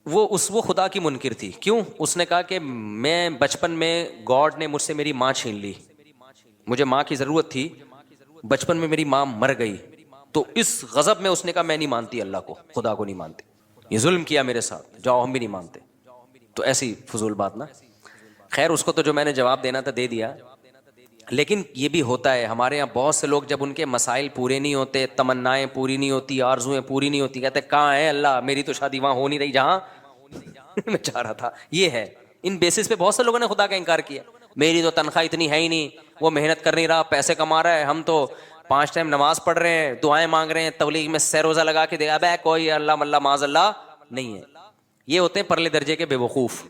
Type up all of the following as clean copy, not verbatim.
وہ خدا کی منکر تھی. کیوں؟ اس نے کہا کہ میں بچپن میں گاڈ نے مجھ سے میری ماں چھین لی, مجھے ماں کی ضرورت تھی, بچپن میں میری ماں مر گئی, تو اس غضب میں اس نے کہا میں نہیں مانتی اللہ کو, خدا کو نہیں مانتی, یہ ظلم کیا میرے ساتھ, جاؤ ہم بھی نہیں مانتے. تو ایسی فضول بات نا. خیر اس کو تو جو میں نے جواب دینا تھا دے دیا. لیکن یہ بھی ہوتا ہے ہمارے یہاں بہت سے لوگ جب ان کے مسائل پورے نہیں ہوتے, تمنائیں پوری نہیں ہوتی, آرزویں پوری نہیں ہوتی, کہتے کہاں ہے اللہ, میری تو شادی وہاں ہو نہیں رہی جہاں میں چاہ رہا تھا. یہ ہے, ان بیسس پہ بہت سے لوگوں نے خدا کا انکار کیا. میری تو تنخواہ اتنی ہے ہی نہیں, وہ محنت کر نہیں رہا, پیسے کما رہا ہے, ہم تو 5 ٹائم نماز پڑھ رہے ہیں, دعائیں مانگ رہے ہیں, تبلیغ میں سہ روزہ لگا کے دے, اب کوئی اللہ ملہ معاذ اللہ نہیں ہے. یہ ہوتے ہیں پرلے درجے کے بے وقوف.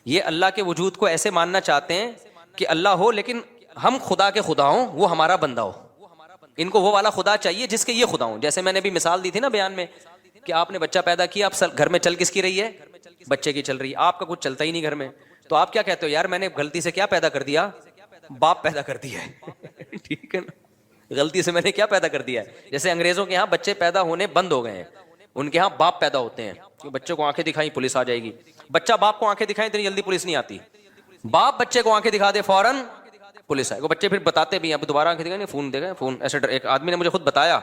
یہ اللہ کے وجود کو ایسے ماننا چاہتے ہیں کہ اللہ ہو لیکن ہم خدا کے خدا ہوں, وہ ہمارا بندہ ہو. ان کو وہ والا خدا چاہیے جس کے یہ خدا ہوں. جیسے میں نے بھی مثال دی تھی نا بیان میں کہ آپ نے بچہ پیدا کیا, اب گھر میں چل کس کی رہی ہے؟ بچے کی چل رہی ہے. آپ کا کچھ چلتا ہی نہیں گھر میں, تو آپ کیا کہتے ہو؟ یار میں نے غلطی سے کیا پیدا کر دیا؟ باپ پیدا کر دیا ہے. ٹھیک ہے نا, غلطی سے میں نے کیا پیدا کر دیا ہے. جیسے انگریزوں کے ہاں بچے پیدا ہونے بند ہو گئے ہیں, ان کے ہاں باپ پیدا ہوتے ہیں. بچے کو آنکھیں دکھائیں پولیس آ جائے گی, بچہ باپ کو آنکھیں دکھائیں اتنی جلدی پولیس نہیں آتی, باپ بچے کو آنکھیں دکھا دے فوراً پولیس آئے. وہ بچے پھر بتاتے بھی ہیں, اب دوبارہ آنکھیں دکھائیں, فون دے گا فون. ایسے ایک آدمی نے مجھے خود بتایا,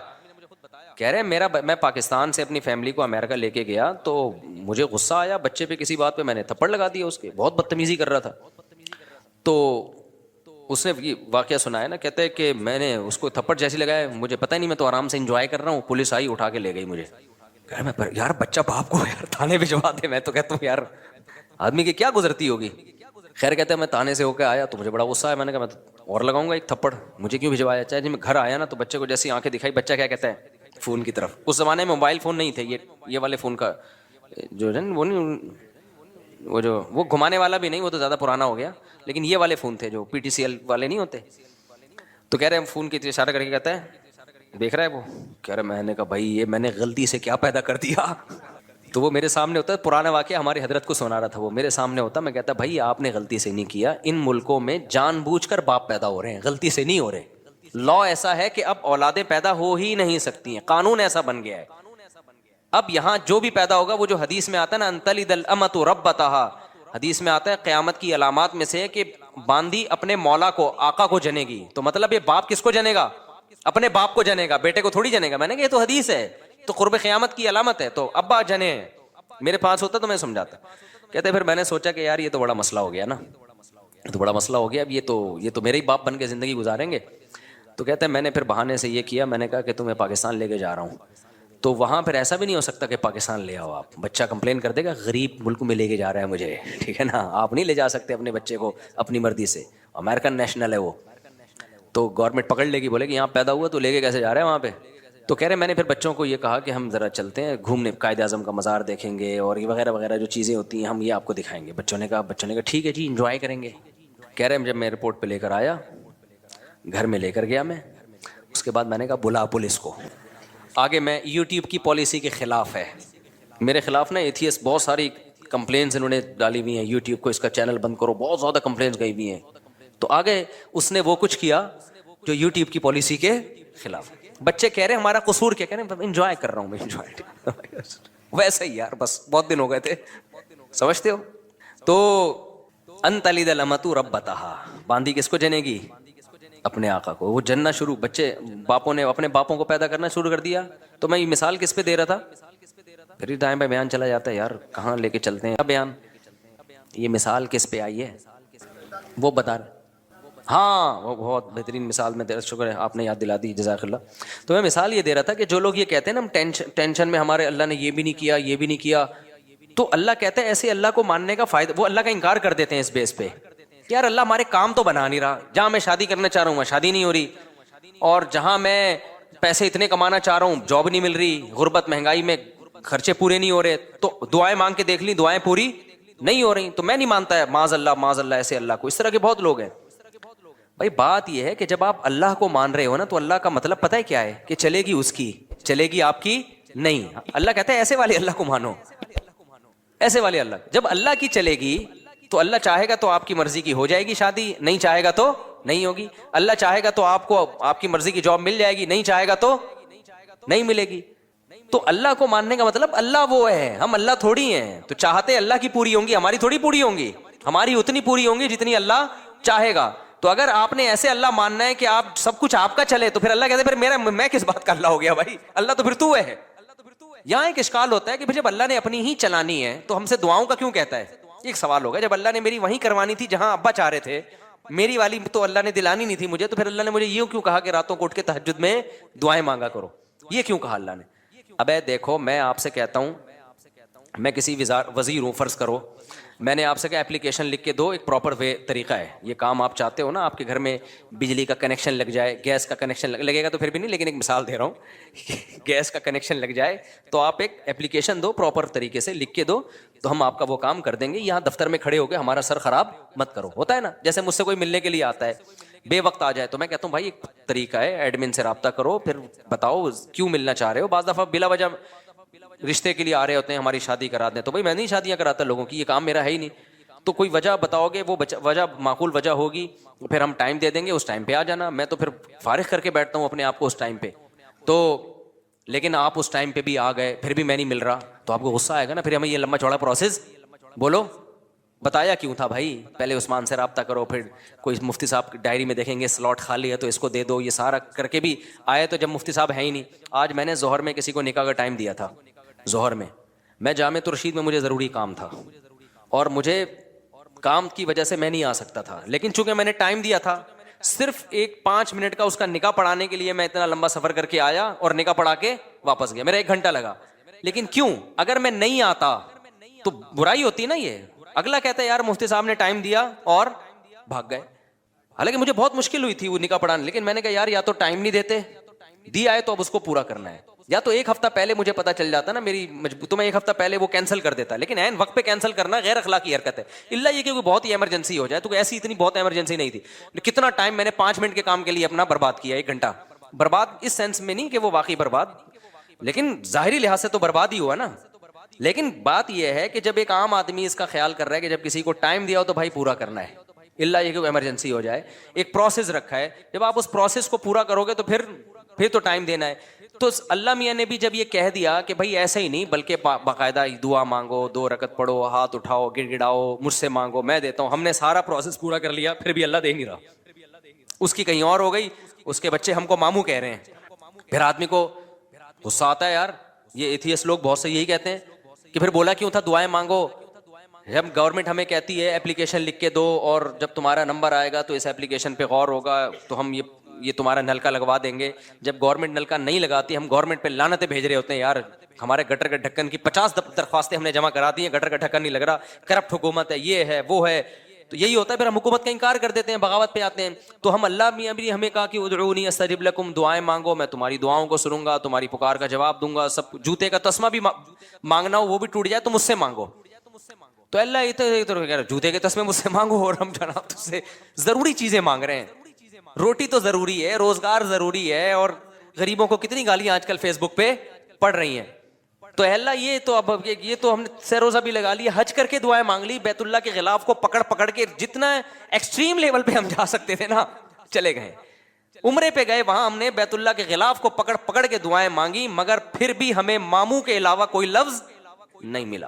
کہہ رہے میں پاکستان سے اپنی فیملی کو امریکہ لے کے گیا تو مجھے غصہ آیا بچے پہ کسی بات پہ, میں نے تھپڑ لگا دیا اس کے, بہت بدتمیزی کر رہا تھا. تو اس نے یہ واقعہ سنایا نا, کہتے ہیں کہ میں نے اس کو تھپڑ جیسی لگایا, مجھے پتہ ہی نہیں, میں تو آرام سے انجوائے کر رہا ہوں, پولیس آئی اٹھا کے لے گئی مجھے. یار بچہ باپ کو یار تھانے بھجوا دے. میں تو کہتا ہوں یار آدمی کی کیا گزرتی ہوگی. خیر کہتے ہیں میں تھانے سے ہو کے آیا تو مجھے بڑا غصہ آیا, میں نے کہا میں تو اور لگاؤں گا ایک تھپڑ, مجھے کیوں بھجوایا. چاہے جب میں گھر آیا نا تو بچے کو جیسی آنکھیں دکھائی, بچہ کیا کہتا ہے؟ فون کی طرف. اس زمانے میں موبائل فون نہیں تھے, یہ والے فون کا جو ہے وہ نہیں, وہ گھمانے والا بھی نہیں, وہ تو زیادہ پرانا ہو گیا, لیکن یہ والے فون تھے جو پی ٹی سی ایل والے نہیں ہوتے. تو کہہ رہے ہیں فون کی اشارہ کر کے کہتا ہے دیکھ رہا ہے وہ, کہہ رہا میں نے کہا بھائی یہ میں نے غلطی سے کیا پیدا کر دیا. تو وہ میرے سامنے ہوتا ہے, پرانا واقعہ ہماری حضرت کو سنا رہا تھا, وہ میرے سامنے ہوتا, میں کہتا بھائی آپ نے غلطی سے نہیں کیا, ان ملکوں میں جان بوجھ کر باپ پیدا ہو رہے ہیں, غلطی سے نہیں ہو رہے. لا ایسا ہے کہ اب اولادیں پیدا ہو ہی نہیں سکتی ہیں, قانون ایسا بن گیا ہے. اب یہاں جو بھی پیدا ہوگا, وہ جو حدیث میں آتا ہے نا ان تلد الامۃ ربتہا, حدیث میں آتا ہے قیامت کی علامات میں سے کہ باندی اپنے مولا کو, آقا کو جنے گی. تو مطلب یہ باپ کس کو جنے گا؟ اپنے باپ کو جنے گا, بیٹے کو تھوڑی جنے گا. میں نے کہا یہ تو حدیث ہے, تو قرب قیامت کی علامت ہے, تو ابا جنے ہیں. میرے پاس ہوتا تو میں سمجھاتا. کہتے پھر میں نے سوچا کہ یار یہ تو بڑا مسئلہ ہو گیا نا, تو بڑا مسئلہ ہو گیا, اب یہ تو میرے ہی باپ بن کے زندگی گزاریں گے. تو کہتے ہیں میں نے پھر بہانے سے یہ کیا, میں نے کہا کہ تمہیں پاکستان لے کے جا رہا ہوں, تو وہاں پھر ایسا بھی نہیں ہو سکتا کہ پاکستان لے آؤ آپ, بچہ کمپلین کر دے گا غریب ملک میں لے کے جا رہا ہے مجھے, ٹھیک ہے نا, آپ نہیں لے جا سکتے اپنے بچے کو اپنی مرضی سے, امریکن نیشنل ہے وہ, تو گورنمنٹ پکڑ لے گی, بولے کہ یہاں پیدا ہوا تو لے کے کیسے جا رہے ہیں وہاں پہ. تو کہہ رہے میں نے پھر بچوں کو یہ کہا کہ ہم ذرا چلتے ہیں گھومنے, قائد اعظم کا مزار دیکھیں گے اور یہ وغیرہ وغیرہ جو چیزیں ہوتی ہیں ہم یہ آپ کو دکھائیں گے. بچوں نے کہا ٹھیک ہے جی انجوائے کریں گے. کہہ رہے جب میں ایئرپورٹ پہ لے کر آیا, گھر میں لے کر گیا میں, اس کے بعد میں نے کہا بلا پولیس کو. آگے میں یوٹیوب کی پالیسی کے خلاف ہے, میرے خلاف نا ایتھیس بہت ساری کمپلینس انہوں نے ڈالی ہوئی ہیں, یوٹیوب کو اس کا چینل بند کرو, بہت زیادہ کمپلینس گئی ہوئی ہیں. تو آگے اس نے وہ کچھ کیا جو یوٹیوب کی پالیسی کے خلاف. بچے کہہ رہے ہیں ہمارا قصور کیا, کہہ رہے ہیں انجوائے کر رہا ہوں میں, انجوائے ویسے ہی یار, بس بہت دن ہو گئے تھے, سمجھتے ہو. تو ان تلد الامۃ ربتہا, باندی کس کو جنے گی؟ اپنے آقا کو. وہ جننا شروع, بچے باپوں نے اپنے باپوں کو پیدا کرنا شروع کر دیا. تو میں یہ مثال کس پہ دے رہا تھا, پھر دائیں بائیں بیان چلا جاتا ہے یار, کہاں لے کے چلتے ہیں بیان. یہ مثال کس پہ آئی ہے وہ بتا رہا. ہاں وہ بہت بہترین مثال میں دے, شکر ہے آپ نے یاد دلا دی, جزاک اللہ. تو میں مثال یہ دے رہا تھا کہ جو لوگ یہ کہتے ہیں نا ہم ٹینشن میں ہمارے اللہ نے یہ بھی نہیں کیا یہ بھی نہیں کیا, تو اللہ کہتے ہیں ایسے اللہ کو ماننے کا فائدہ, وہ اللہ کا انکار کر دیتے ہیں اس بیس پہ, یار اللہ ہمارے کام تو بنا نہیں رہا, جہاں میں شادی کرنا چاہ رہا ہوں وہاں شادی نہیں ہو رہی, اور جہاں میں پیسے اتنے کمانا چاہ رہا ہوں جاب نہیں مل رہی, غربت مہنگائی میں خرچے پورے نہیں ہو رہے, تو دعائیں مانگ کے دیکھ لی دعائیں پوری نہیں ہو رہی, تو میں نہیں مانتا ہے معاذ اللہ ایسے اللہ کو. اس طرح کے بہت لوگ ہیں. بھائی بات یہ ہے کہ جب آپ اللہ کو مان رہے ہو نا, تو اللہ کا مطلب پتہ ہے کیا ہے, کہ چلے گی اس کی, چلے گی آپ کی نہیں. اللہ کہتا ہے ایسے والے اللہ کو مانو, ایسے والے اللہ. جب اللہ کی چلے گی تو اللہ چاہے گا تو آپ کی مرضی کی ہو جائے گی شادی, نہیں چاہے گا تو نہیں ہوگی. اللہ چاہے گا تو آپ کو آپ کی مرضی کی جاب مل جائے گی, نہیں چاہے گا تو نہیں ملے گی. تو اللہ کو ماننے کا مطلب اللہ وہ ہے، ہم اللہ تھوڑی ہیں. تو چاہتے اللہ کی پوری ہوں گی، ہماری تھوڑی پوری ہوں گی، ہماری اتنی پوری ہوں گی جتنی اللہ چاہے گا. تو اگر آپ نے ایسے اللہ ماننا ہے کہ آپ سب کچھ آپ کا چلے، تو پھر اللہ کہتے ہیں پھر میں کس بات کا اللہ ہو گیا بھائی، اللہ تو پھر تو ہے. یہاں ایک اشکال ہوتا ہے کہ جب اللہ نے اپنی ہی چلانی ہے تو ہم سے دعاؤں کا کیوں کہتا ہے؟ ایک سوال ہوگا، جب اللہ نے میری وہیں کروانی تھی جہاں ابا چاہ رہے تھے، میری والی تو اللہ نے دلانی نہیں تھی مجھے، تو پھر اللہ نے مجھے یہ کیوں کہا کہ راتوں کو اٹھ کے تہجد میں دعائیں مانگا کرو؟ یہ کیوں کہا اللہ نے؟ ابے دیکھو، میں آپ سے کہتا ہوں، میں کسی وزیر ہوں، فرض کرو میں نے آپ سے کہا اپلیکیشن لکھ کے دو، ایک پراپر طریقہ ہے یہ کام آپ چاہتے ہو نا، آپ کے گھر میں بجلی کا کنیکشن لگ جائے، گیس کا کنیکشن لگے گا تو پھر بھی نہیں، لیکن ایک مثال دے رہا ہوں گیس کا کنیکشن لگ جائے تو آپ ایک اپلیکیشن دو، پراپر طریقے سے لکھ کے دو، تو ہم آپ کا وہ کام کر دیں گے. یہاں دفتر میں کھڑے ہو کے ہمارا سر خراب مت کرو. ہوتا ہے نا، جیسے مجھ سے کوئی ملنے کے لیے آتا ہے بے وقت آ جائے تو میں کہتا ہوں بھائی ایک طریقہ ہے، ایڈمن سے رابطہ کرو، پھر بتاؤ کیوں ملنا چاہ رہے ہو. بعض دفعہ بلا وجہ رشتے کے لیے آ رہے ہوتے ہیں، ہماری شادی کرا دیں، تو بھائی میں نہیں شادیاں کراتا لوگوں کی، یہ کام میرا ہے ہی نہیں. تو کوئی وجہ بتاؤ گے، وہ وجہ معقول وجہ ہوگی، پھر ہم ٹائم دے دیں گے، اس ٹائم پہ آ جانا. میں تو پھر فارغ کر کے بیٹھتا ہوں اپنے آپ کو اس ٹائم پہ. تو لیکن آپ اس ٹائم پہ بھی آ گئے، پھر بھی میں نہیں مل رہا، تو آپ کو غصہ آئے گا نا. پھر ہمیں یہ لمبا چوڑا پروسیس بولو بتایا کیوں تھا بھائی؟ پہلے عثمان سے رابطہ کرو، پھر کوئی مفتی صاحب ڈائری میں دیکھیں گے سلاٹ خالی ہے تو اس کو دے دو، یہ سارا کر کے بھی آئے تو جب مفتی صاحب ہیں ہی نہیں. آج میں نے ظہر میں کسی کو نکاح کا ٹائم دیا تھا، ظہر میں جامع الرشید میں مجھے ضروری کام تھا، اور مجھے کام کی وجہ سے میں نہیں آ سکتا تھا، لیکن چونکہ میں نے ٹائم دیا تھا، صرف 5 منٹ کا اس کا نکاح پڑھانے کے لیے میں اتنا لمبا سفر کر کے آیا اور نکاح پڑھا کے واپس گیا. میرا 1 گھنٹہ لگا. لیکن کیوں؟ اگر میں نہیں آتا تو برائی ہوتی نا. یہ اگلا کہتا ہے یار مفتی صاحب نے ٹائم دیا اور بھاگ گئے. حالانکہ مجھے بہت مشکل ہوئی تھی وہ نکاح پڑھانے، لیکن میں نے کہا یار یا تو ٹائم نہیں دیتے، دیا ہے تو اب اس کو پورا کرنا ہے، یا تو 1 ہفتہ پہلے مجھے پتا چل جاتا نا میری تو میں 1 ہفتہ پہلے وہ کینسل کر دیتا. لیکن عین وقت پہ کینسل کرنا غیر اخلاقی حرکت ہے، الا یہ کہ کوئی بہت ہی ایمرجنسی ہو جائے. تو ایسی اتنی بہت ایمرجنسی نہیں تھی. کتنا ٹائم میں نے 5 منٹ کے کام کے لیے اپنا برباد کیا، 1 گھنٹہ برباد. اس سینس میں نہیں کہ وہ واقعی برباد، لیکن ظاہری لحاظ سے تو برباد ہی ہوا نا. لیکن بات یہ ہے کہ جب ایک عام آدمی اس کا خیال کر رہا ہے کہ جب کسی کو ٹائم دیا ہو تو بھائی پورا کرنا ہے، الا یہ کہ ایمرجنسی ہو جائے. ایک پروسیس رکھا ہے، جب آپ اس پروسیس کو پورا کرو گے تو پھر تو ٹائم دینا ہے. تو اللہ میاں نے بھی جب یہ کہہ دیا کہ بھائی ایسے ہی نہیں بلکہ باقاعدہ دعا مانگو، 2 رکعت پڑھو، ہاتھ اٹھاؤ، گڑ گڑاؤ، مجھ سے مانگو میں دیتا ہوں. ہم نے سارا پروسیس پورا کر لیا، پھر بھی اللہ دے نہیں رہا. اس کی کہیں اور ہو گئی، اس کے بچے ہم کو ماموں کہہ رہے ہیں. پھر آدمی کو غصہ آتا ہے یار. یہ ایتھیسٹ لوگ بہت سے یہی کہتے ہیں کہ پھر بولا کیوں تھا دعائیں مانگو؟ جب گورنمنٹ ہمیں کہتی ہے اپلیکیشن لکھ کے دو اور جب تمہارا نمبر آئے گا تو اس اپلیکیشن پہ غور ہوگا تو ہم یہ تمہارا نلکا لگوا دیں گے. جب گورنمنٹ نلکا نہیں لگاتی ہم گورنمنٹ پہ لعنتیں بھیج رہے ہوتے ہیں، یار ہمارے گٹر کے ڈھکن کی 50 درخواستیں ہم نے جمع کرا دی ہیں، گٹر کا ڈھکن نہیں لگ رہا، کرپٹ حکومت ہے، یہ ہے وہ ہے. تو یہی ہوتا ہے، پھر ہم حکومت کا انکار کر دیتے ہیں، بغاوت پہ آتے ہیں. تو ہم اللہ میاں بھی ہمیں کہا کہ ادعونی استجب لکم، دعائیں مانگو میں تمہاری دعاؤں کو سنوں گا، تمہاری پکار کا جواب دوں گا. سب جوتے کا تسمہ بھی مانگنا ہو وہ بھی ٹوٹ جائے تو مجھ سے مانگو. تو اللہ جوتے کے تسمے مجھ سے مانگو، اور ہم جناب تجھ سے ضروری چیزیں مانگ رہے ہیں. روٹی تو ضروری ہے، روزگار ضروری ہے، اور غریبوں کو کتنی گالیاں آج کل فیس بک پہ پڑ رہی ہیں. تو اللہ یہ تو ہم نے سروزہ بھی لگا لی، حج کر کے دعائیں مانگ لی، بیت اللہ کے غلاف کو پکڑ کے جتنا ایکسٹریم لیول پہ ہم جا سکتے تھے نا چلے گئے. عمرے پہ گئے، وہاں ہم نے بیت اللہ کے غلاف کو پکڑ کے دعائیں مانگی، مگر پھر بھی ہمیں ماموں کے علاوہ کوئی لفظ نہیں ملا.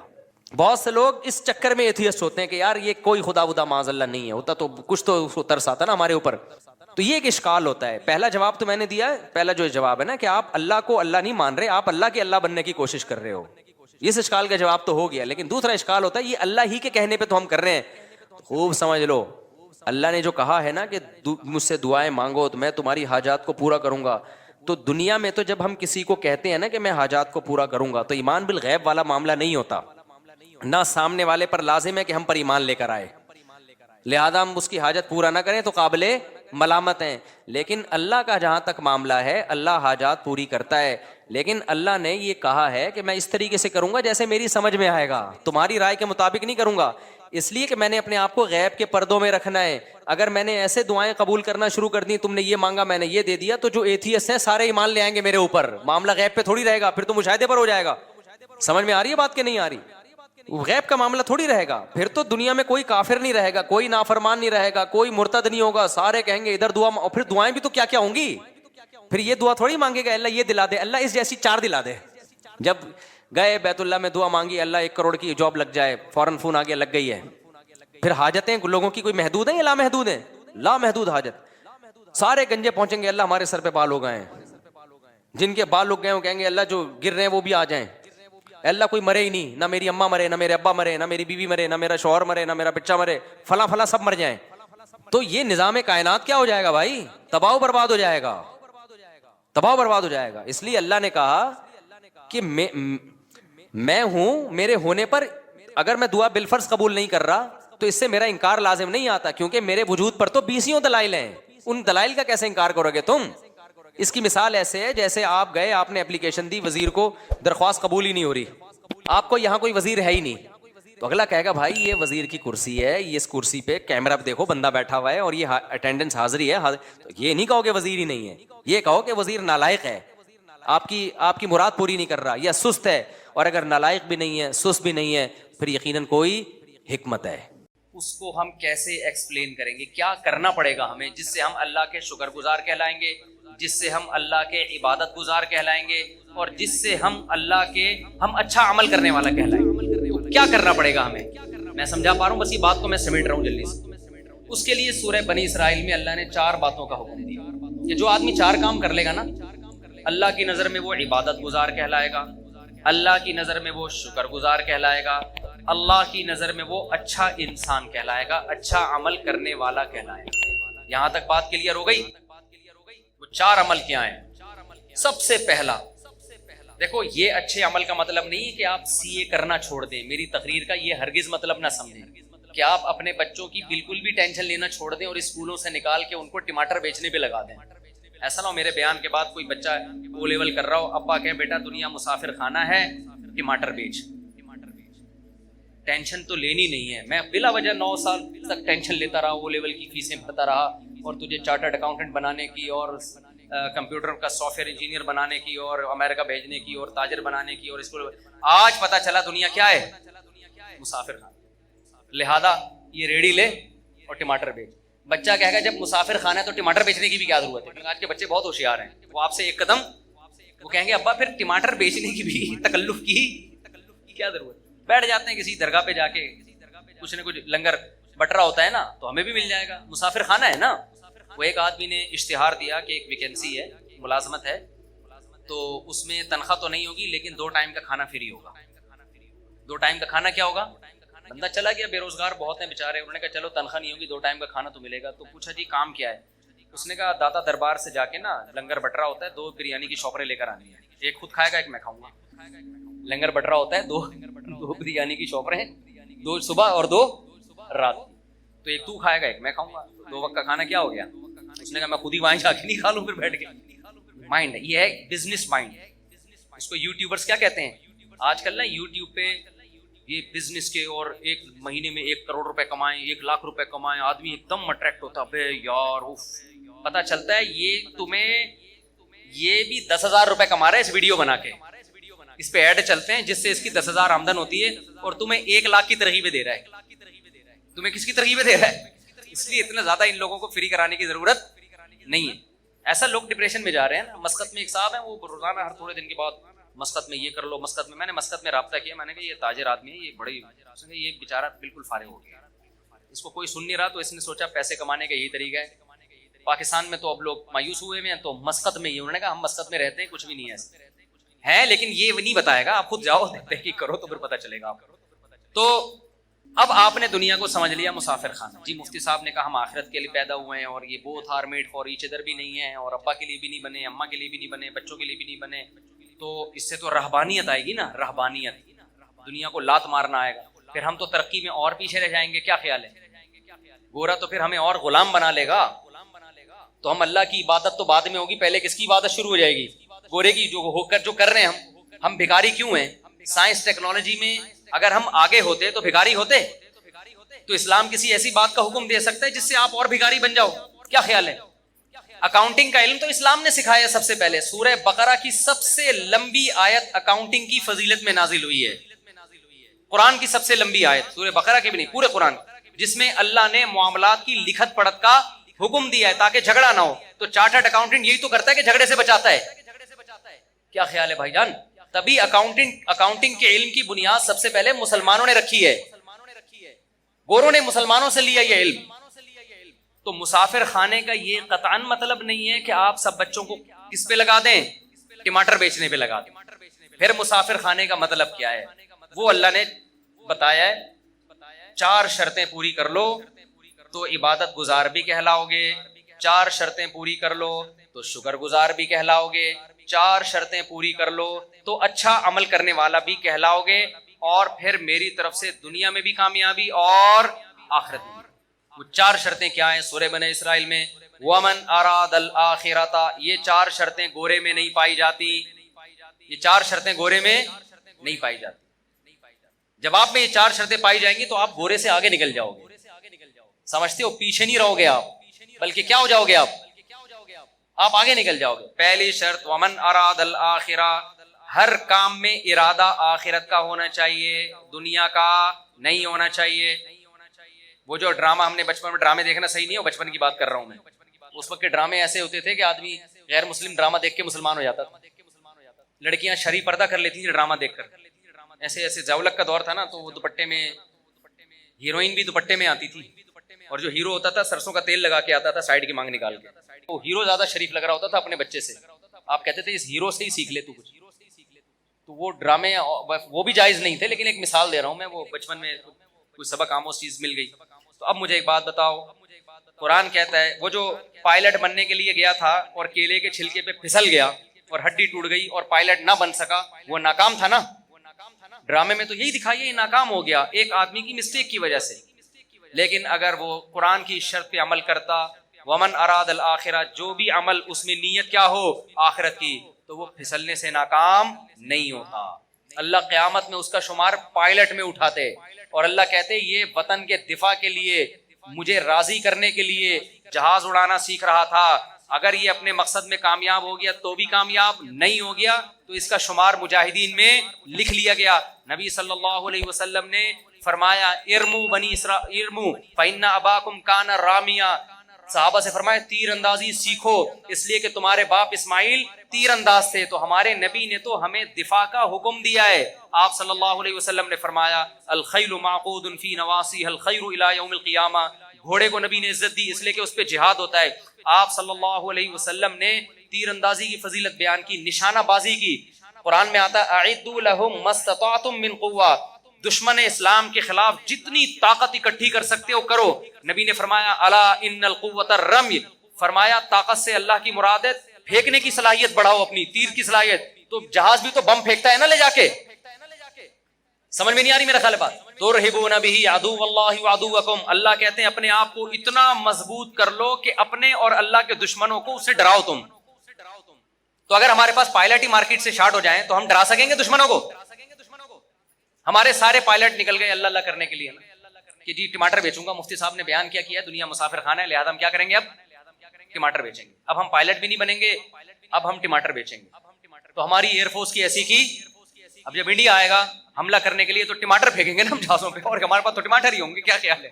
بہت سے لوگ اس چکر میں ایتھیسٹ ہوتے ہیں کہ یار یہ کوئی خدا ودا معاذ اللہ نہیں ہے، ہوتا تو کچھ تو ترس آتا نا ہمارے اوپر. تو یہ ایک اشکال ہوتا ہے. پہلا جواب تو میں نے دیا ہے، پہلا جو جواب ہے نا کہ آپ اللہ کو اللہ نہیں مان رہے، آپ اللہ کے اللہ بننے کی کوشش کر رہے ہو، اس اشکال کا جواب تو ہو گیا. لیکن دوسرا اشکال ہوتا ہے یہ اللہ ہی کے کہنے پہ تو ہم کر رہے ہیں. خوب سمجھ لو، اللہ نے جو کہا ہے نا کہ مجھ سے دعائیں مانگو تو میں تمہاری حاجات کو پورا کروں گا. تو دنیا میں تو جب ہم کسی کو کہتے ہیں نا کہ میں حاجات کو پورا کروں گا، تو ایمان بالغیب والا معاملہ نہیں ہوتا. نہ سامنے والے پر لازم ہے کہ ہم پر ایمان لے کر آئے، لہذا ہم اس کی حاجت پورا نہ کریں تو قابل ملامت ہیں. لیکن اللہ کا جہاں تک معاملہ ہے، اللہ حاجات پوری کرتا ہے. لیکن اللہ نے یہ کہا ہے کہ میں اس طریقے سے کروں گا جیسے میری سمجھ میں آئے گا، تمہاری رائے کے مطابق نہیں کروں گا. اس لیے کہ میں نے اپنے آپ کو غیب کے پردوں میں رکھنا ہے. اگر میں نے ایسے دعائیں قبول کرنا شروع کر دی، تم نے یہ مانگا میں نے یہ دے دیا، تو جو ایتھیسٹ ہیں سارے ایمان لے آئیں گے میرے اوپر. معاملہ غیب پہ تھوڑی رہے گا، پھر تو مشاہدے پر ہو جائے گا. سمجھ میں آ رہی ہے بات کہ نہیں آ رہی؟ غیب کا معاملہ تھوڑی رہے گا. پھر تو دنیا میں کوئی کافر نہیں رہے گا، کوئی نافرمان نہیں رہے گا، کوئی مرتد نہیں ہوگا. سارے کہیں گے ادھر دعا، اور پھر دعائیں بھی تو کیا کیا ہوں گی. پھر یہ دعا تھوڑی مانگے گا اللہ یہ دلا دے، اللہ اس جیسی 4 دلا دے. جب گئے بیت اللہ میں دعا مانگی اللہ 1 کروڑ کی جاب لگ جائے, فوراً فون آ گیا لگ گئی ہے. پھر حاجتیں لوگوں کی کوئی محدود ہیں یا لامحدود ہیں؟ لامحدود حاجت. سارے گنجے پہنچیں گے اللہ ہمارے سر پہ بال ہو گئے ہیں, جن کے بال لگ گئے وہ کہیں گے اللہ جو گر رہے ہیں وہ بھی آ جائیں. اللہ کوئی مرے ہی نہیں, نہ میری اماں مرے, نہ میرے ابا مرے, نہ میری بیوی مرے, نہ میرا شوہر مرے, نہ میرا بچہ مرے, فلاں فلاں سب مر جائیں. تو یہ نظام کائنات کیا ہو جائے گا بھائی؟ تباہ و برباد ہو جائے گا, تباہ و برباد ہو جائے گا. اس لیے اللہ نے کہا کہ میں ہوں, میرے ہونے پر اگر میں دعا بالفرض قبول نہیں کر رہا تو اس سے میرا انکار لازم نہیں آتا, کیونکہ میرے وجود پر تو 20 دلائل ہیں. ان دلائل کا کیسے انکار کرو گے تم؟ اس کی مثال ایسے ہے جیسے آپ گئے, آپ نے اپلیکیشن دی, وزیر کو درخواست قبول ہی نہیں ہو رہی, آپ کو یہاں کوئی وزیر ہے ہی نہیں, تو اگلا کہے گا بھائی یہ وزیر کی کرسی ہے, یہ اس کرسی پہ کیمرہ پہ دیکھو بندہ بیٹھا ہوا ہے اور یہ اٹینڈنس حاضری ہے. تو یہ نہیں کہو کہ وزیر ہی نہیں ہے, یہ کہو کہ وزیر نالائق ہے, آپ کی مراد پوری نہیں کر رہا, یا سست ہے. اور اگر نالائق بھی نہیں ہے, سست بھی نہیں ہے, پھر یقیناً کوئی حکمت ہے. اس کو ہم کیسے ایکسپلین کریں گے؟ کیا کرنا پڑے گا ہمیں جس سے ہم اللہ کے شکر گزار کہلائیں گے, جس سے ہم اللہ کے عبادت گزار کہلائیں گے, اور جس سے ہم اللہ کے ہم اچھا عمل کرنے والا کہلائیں گے؟ کیا کرنا پڑے گا ہمیں؟ میں سمجھا پا رہا ہوں, بس یہ بات کو میں سمیٹ رہا ہوں جلدی سے. اس کے لیے سورہ بنی اسرائیل میں اللہ نے 4 باتوں کا حکم دیا کہ جو آدمی 4 کام کر لے گا نا, اللہ کی نظر میں وہ عبادت گزار کہلائے گا, اللہ کی نظر میں وہ شکر گزار کہلائے گا, اللہ کی نظر میں وہ اچھا انسان کہلائے گا, اچھا عمل کرنے والا کہلائے گا. یہاں تک بات کلیئر ہو گئی؟ وہ 4 عمل کیا ہیں؟ سب سے پہلا دیکھو, یہ اچھے عمل کا مطلب نہیں ہے کہ آپ CA کرنا چھوڑ دیں. میری تقریر کا یہ ہرگز مطلب نہ سمجھیں کہ آپ اپنے بچوں کی بالکل بھی ٹینشن لینا چھوڑ دیں اور اسکولوں سے نکال کے ان کو ٹماٹر بیچنے پہ لگا دیں. ایسا نہ ہو میرے بیان کے بعد کوئی بچہ O لیول کر رہا ہو, ابا کہیں بیٹا دنیا مسافر خانہ ہے, ٹماٹر بیچ. ٹینشن تو لینی نہیں ہے. میں بلا وجہ 9 سال تک ٹینشن لیتا رہا, O لیول کی فیسیں بھرتا رہا, اور تجھے چارٹرڈ اکاؤنٹنٹ بنانے کی, اور کمپیوٹر کا سافٹ ویئر انجینئر بنانے کی, اور امریکہ بھیجنے کی, اور تاجر بنانے کی, اور اسکول. آج پتہ چلا دنیا کیا ہے؟ مسافر خانہ. لہذا یہ ریڑھی لے اور ٹماٹر بیچ. بچہ کہے گا جب مسافر خانہ ہے تو ٹماٹر بیچنے کی بھی کیا ضرورت ہے؟ کیونکہ آج کے بچے بہت ہوشیار ہیں, وہ آپ سے ایک قدم, وہ کہیں گے ابا پھر ٹماٹر بیچنے کی بھی تکلف کی کیا ضرورت؟ بیٹھ جاتے ہیں کسی درگاہ پہ جا کے, کچھ نہ کچھ لنگر بٹ رہا ہوتا ہے نا, تو ہمیں بھی مل جائے گا. مسافر خانہ ہے نا. وہ ایک آدمی نے اشتہار دیا کہ ایک ویکینسی ہے, ملازمت ہے, تو اس میں تنخواہ تو نہیں ہوگی لیکن 2 ٹائم کا کھانا فری ہوگا. 2 ٹائم کا کھانا کیا ہوگا؟ بندہ چلا گیا, بے روزگار بہت ہیں بیچارے, انہوں نے کہا چلو تنخواہ نہیں ہوگی, 2 ٹائم کا کھانا تو ملے گا. تو پوچھا جی کام کیا ہے؟ اس نے کہا داتا دربار سے جا کے نا لنگر بٹ رہا ہوتا ہے, 2 بریانی کی شاپریں لے کر آنی ہے, ایک خود کھائے گا ایک میں کھاؤں گا. لنگر بٹ رہا ہوتا ہے, 2 بریانی کی شاپریں, 2 صبح اور 2 رات, تو ایک تو کھائے گا ایک میں کھاؤں گا. 2 وقت کا کھانا کیا ہو گیا؟ اس نے کہا میں خود ہی وہاں جا کے نہیں کھا لوں پھر بیٹھ کے. مائنڈ, یہ ہے بزنس مائنڈ. اس کو یوٹیوبرز کیا کہتے ہیں آج کل نا, یوٹیوب پہ یہ بزنس کے, اور ایک مہینے میں 1 کروڑ روپے کمائیں, 1 لاکھ روپے کمائیں, آدمی ایک دم اٹریکٹ ہوتا ہے یار. پتا چلتا ہے یہ تمہیں یہ بھی 10,000 روپے کما رہا ہے اس ویڈیو بنا کے, اس پہ ایڈ چلتے ہیں جس سے اس کی 10,000 آمدن ہوتی ہے, اور تمہیں 1 لاکھ کی ترغیبیں دے رہا ہے. تمہیں کس کی ترغیبیں دے رہا ہے؟ اس لیے اتنا زیادہ ان لوگوں کو فری کرانے کی ضرورت نہیں ہے. ایسا لوگ ڈپریشن میں جا رہے ہیں نا. مسقط میں ایک صاحب ہیں, وہ روزانہ ہر تھوڑے دن کے بعد مسقط میں یہ کر لو, مسقط میں. میں نے مسقط میں رابطہ کیا, میں نے کہا یہ تاجر آدمی ہے, یہ بڑی, یہ بیچارہ بالکل فارغ ہو گیا, اس کو کوئی سن نہیں رہا, تو اس نے سوچا پیسے کمانے کا یہی طریقہ ہے. پاکستان میں تو اب لوگ مایوس ہوئے ہیں, تو مسقط میں یہ, انہوں نے کہا ہم مسقط میں رہتے ہیں, کچھ بھی نہیں ہے ایسا ہے, لیکن یہ نہیں بتائے گا, آپ خود جاؤ تحقیق کرو تو پھر پتہ چلے گا آپ کو. تو اب آپ نے دنیا کو سمجھ لیا مسافر خانہ. جی مفتی صاحب نے کہا ہم آخرت کے لیے پیدا ہوئے ہیں, اور یہ both are made for each other بھی نہیں ہے, اور ابا کے لیے بھی نہیں بنے, اماں کے لیے بھی نہیں بنے, بچوں کے لیے بھی نہیں بنے. تو اس سے تو رہبانیت آئے گی نا, رہبانیت, دنیا کو لات مارنا آئے گا. پھر ہم تو ترقی میں اور پیچھے رہ جائیں گے. کیا خیال ہے؟ گورا تو پھر ہمیں اور غلام بنا لے گا, تو ہم اللہ کی عبادت تو بعد میں ہوگی, پہلے کس کی عبادت شروع ہو جائے گی؟ گورے کی, جو کر رہے ہیں ہم بھکاری کیوں ہیں؟ سائنس ٹیکنالوجی میں اگر ہم آگے ہوتے تو بھکاری ہوتے؟ تو اسلام کسی ایسی بات کا حکم دے سکتا ہے جس سے آپ اور بھکاری بن جاؤ؟ کیا خیال ہے؟ اکاؤنٹنگ کا علم تو اسلام نے سکھایا سب سے پہلے. سورہ بقرہ کی سب سے لمبی آیت اکاؤنٹنگ کی فضیلت میں نازل ہوئی ہے. قرآن کی سب سے لمبی آیت, سورہ بقرہ کی بھی نہیں, پورے قرآن, جس میں اللہ نے معاملات کی لکھت پڑھت کا حکم دیا ہے تاکہ جھگڑا نہ ہو. تو چارٹرڈ اکاؤنٹنٹ یہی تو کرتا ہے کہ جھگڑے سے بچاتا ہے. کیا خیال ہے بھائی جان؟ تبھی اکاؤنٹنگ کے علم کی بنیاد سب سے پہلے مسلمانوں نے رکھی ہے، گوروں نے مسلمانوں سے لیا یہ علم. تو مسافر خانے کا یہ قطعاً مطلب نہیں ہے کہ آپ سب بچوں کو کس پہ لگا دیں، ٹماٹر بیچنے پہ لگا دیں. پھر مسافر خانے کا مطلب کیا ہے؟ وہ اللہ نے بتایا ہے 4 شرطیں پوری کر لو تو عبادت گزار بھی کہلاؤ گے، 4 شرطیں پوری کر لو تو شکر گزار بھی کہلاؤ گے، 4 شرطیں پوری کر لو تو اچھا عمل کرنے والا بھی کہلاؤ گے، اور پھر میری طرف سے دنیا میں بھی کامیابی اور آخرت میں بھی. وہ 4 شرطیں کیا ہیں؟ سورہ بنی اسرائیل میں وَمَنْ أَرَادَ الْآخِرَةَ، یہ 4 شرطیں گورے میں نہیں پائی جاتی، یہ 4 شرطیں گورے میں نہیں پائی جاتی. جب آپ میں یہ 4 شرطیں پائی جائیں گی تو آپ گورے سے آگے نکل جاؤ گے. سمجھتے ہو؟ پیچھے نہیں رہو گے آپ، بلکہ کیا ہو جاؤ گے؟ آپ آگے نکل جاؤ گے. پہلی شرط وَمَنْ أَرَادَ الْآخِرَةَ، ہر کام میں ارادہ آخرت کا ہونا چاہیے، دنیا کا نہیں ہونا چاہیے. وہ جو ڈرامہ ہم نے بچپن میں، ڈرامے دیکھنا صحیح نہیں ہے، بچپن کی بات کر رہا ہوں میں. اس وقت کے ڈرامے ایسے ہوتے تھے کہ آدمی غیر مسلم ڈرامہ دیکھ کے مسلمان ہو جاتا تھا. لڑکیاں شرعی پردہ کر لیتی تھی ڈرامہ دیکھ کر. ایسے ایسے زاولک کا دور تھا نا، تو وہ دوپٹے میں، ہیروئن بھی دوپٹے میں آتی تھی، اور جو ہیرو ہوتا تھا سرسوں کا تیل لگا کے آتا تھا سائیڈ کی مانگ نکال کے. وہ ہیرو زیادہ شریف لگ رہا ہوتا تھا اپنے بچے سے. آپ کہتے تھے اس ہیرو سے ہی سیکھ لے تو کچھ. تو وہ ڈرامے وہ بھی جائز نہیں تھے، لیکن ایک مثال دے رہا ہوں میں. وہ بچپن میں کوئی سبق آموز چیز مل گئی. تو اب مجھے ایک بات بتاؤ، قرآن کہتا ہے وہ جو پائلٹ بننے کے لیے گیا تھا اور کیلے کے چھلکے پہ پھسل گیا اور ہڈی ٹوٹ گئی اور پائلٹ نہ بن سکا، وہ ناکام تھا نا. ڈرامے میں تو یہی دکھائیے، یہ ناکام ہو گیا ایک آدمی کی مسٹیک کی وجہ سے. لیکن اگر وہ قرآن کی شرط پہ عمل کرتا، ومن اراد الآخرہ، جو بھی عمل اس میں نیت کیا ہو آخرت کی، تو وہ پھسلنے سے ناکام نہیں ہوتا. اللہ قیامت میں اس کا شمار پائلٹ میں اٹھاتے، اور اللہ کہتے یہ وطن کے دفاع کے لیے، مجھے راضی کرنے کے لیے جہاز اڑانا سیکھ رہا تھا. اگر یہ اپنے مقصد میں کامیاب ہو گیا تو بھی کامیاب، نہیں ہو گیا تو اس کا شمار مجاہدین میں لکھ لیا گیا. نبی صلی اللہ علیہ وسلم نے فرمایا ارمو بنی اسرائیل ارمو فإن اباکم کان رامیا. صحابہ سے فرمایا تیر اندازی سیکھو، اس لیے کہ تمہارے باپ اسماعیل تیر انداز تھے. تو ہمارے نبی نے تو ہمیں دفاع کا حکم دیا ہے. آپ صلی اللہ علیہ وسلم نے فرمایا الخیل معقود فی نواصیھا الخیر الی یوم القیامہ. گھوڑے کو نبی نے عزت دی اس لیے کہ اس پہ جہاد ہوتا ہے. آپ صلی اللہ علیہ وسلم نے تیر اندازی کی فضیلت بیان کی، نشانہ بازی کی. قرآن میں آتا ہے اعدوا لهم ما استطعتم من قوہ، دشمن اسلام کے خلاف جتنی طاقت اکٹھی کر سکتے ہو کرو. نبی نے فرمایا الا ان القوۃ الرمی، فرمایا طاقت سے اللہ کی مراد ہے پھینکنے کی صلاحیت بڑھاؤ، اپنی تیر کی صلاحیت. تو جہاز بھی تو بم پھینکتا ہے نا لے جا کے. سمجھ میں نہیں آ رہی میرا خیال بات؟ ترہبون بہ عدو اللہ وعدوکم، اللہ کہتے ہیں اپنے آپ کو اتنا مضبوط کر لو کہ اپنے اور اللہ کے دشمنوں کو اس سے ڈراؤ تم. تو اگر ہمارے پاس پائلٹ ہی مارکیٹ سے شارٹ ہو جائیں تو ہم ڈرا سکیں گے دشمنوں کو؟ ہمارے سارے پائلٹ نکل گئے اللہ اللہ کرنے کے لیے کہ جی ٹماٹر بیچوں گا. مفتی صاحب نے بیان کیا دنیا مسافر خانہ ہے، لہذا ہم کیا کریں گے؟ اب ٹماٹر بیچیں گے. اب ہم پائلٹ بھی نہیں بنیں گے، اب ہم ٹماٹر بیچیں گے. تو ہماری ایئر فورس کی ایسی کی، اب جب انڈیا آئے گا حملہ کرنے کے لیے تو ٹماٹر پھینکیں گے نا ہم جہازوں پہ، اور ہمارے پاس تو ٹماٹر ہی ہوں گے. کیا خیال ہے؟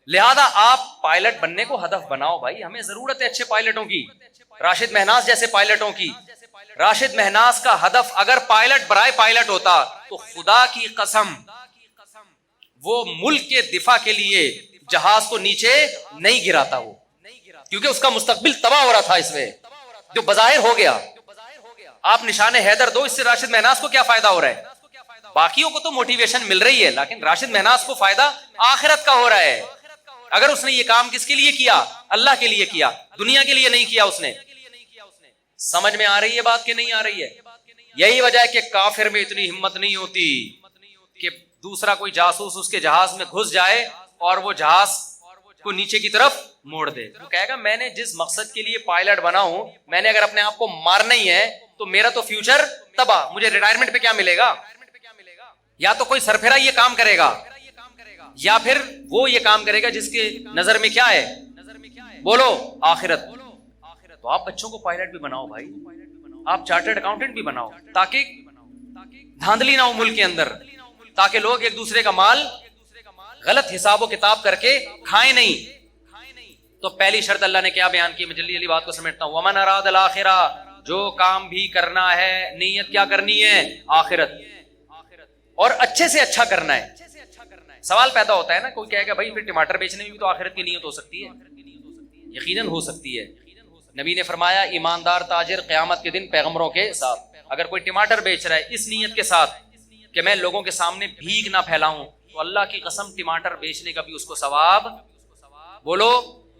لہذا آپ پائلٹ بننے کو ہدف بناؤ بھائی. ہمیں ضرورت ہے اچھے پائلٹوں کی، راشد مہناز جیسے پائلٹوں کی. راشد مہناز کا ہدف اگر پائلٹ برائے پائلٹ ہوتا تو خدا کی قسم وہ ملک کے دفاع کے لیے جہاز کو نیچے نہیں گراتا، وہ کیونکہ اس کا مستقبل تباہ ہو رہا تھا اس میں جو بظاہر ہو گیا. آپ نشان حیدر دو، اس سے راشد مہناز کو کیا فائدہ ہو رہا ہے؟ باقیوں کو تو موٹیویشن مل رہی ہے، لیکن راشد مہناز کو فائدہ آخرت کا ہو رہا ہے. اگر اس نے یہ کام کس کے لیے کیا؟ اللہ کے لیے کیا، دنیا کے لیے نہیں کیا اس نے. سمجھ میں آ رہی ہے بات کہ نہیں آ رہی ہے؟ یہی وجہ ہے کہ کافر میں اتنی ہمت نہیں ہوتی کہ دوسرا کوئی جاسوس اس کے جہاز میں گھس جائے اور وہ جہاز کو نیچے کی طرف موڑ دے. وہ کہے گا میں نے جس مقصد کے لیے پائلٹ بنا ہوں، میں نے اگر اپنے آپ کو مارنا ہی ہے تو میرا تو فیوچر تباہ. مجھے ریٹائرمنٹ پہ کیا ملے گا؟ یا تو کوئی سرفرا یہ کام کرے گا، یا پھر وہ یہ کام کرے گا جس کے نظر میں کیا ہے؟ بولو آخرت. تو آپ بچوں کو پائلٹ بھی بناؤ بھائی، آپ چارٹرڈ اکاؤنٹنٹ بھی بناؤ، تاکہ دھاندلی نہ ہو ملک کے اندر، تاکہ لوگ ایک دوسرے کا مال غلط حساب و کتاب کر کے کھائیں نہیں. تو پہلی شرط اللہ نے کیا بیان کی؟ میں جلدی جلدی بات کو سمیٹتا ہوں. ومن اراد الاخرہ، جو کام بھی کرنا ہے نیت کیا کرنی ہے؟ آخرت، اور اچھے سے اچھا کرنا ہے۔ سوال پیدا ہوتا ہے نا، کوئی کہے گا بھائی پھر ٹماٹر بیچنے میں بھی تو آخرت کی نیت ہو سکتی ہے۔ یقیناً ہو سکتی ہے۔ نبی نے فرمایا ایماندار تاجر قیامت کے دن پیغمبروں کے ساتھ، اگر کوئی ٹماٹر بیچ رہا ہے اس نیت کے ساتھ کہ میں لوگوں کے سامنے بھیک نہ پھیلاؤں، تو اللہ کی قسم ٹماٹر بیچنے کا بھی اس کو ثواب بولو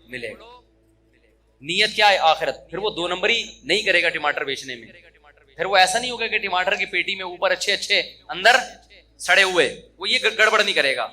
ملے گا۔ نیت کیا ہے؟ آخرت۔ پھر وہ دو نمبری نہیں کرے گا ٹماٹر بیچنے میں، پھر وہ ایسا نہیں ہوگا کہ ٹماٹر کی پیٹی میں اوپر اچھے اچھے اندر سڑے ہوئے، وہ یہ گڑبڑ نہیں کرے گا۔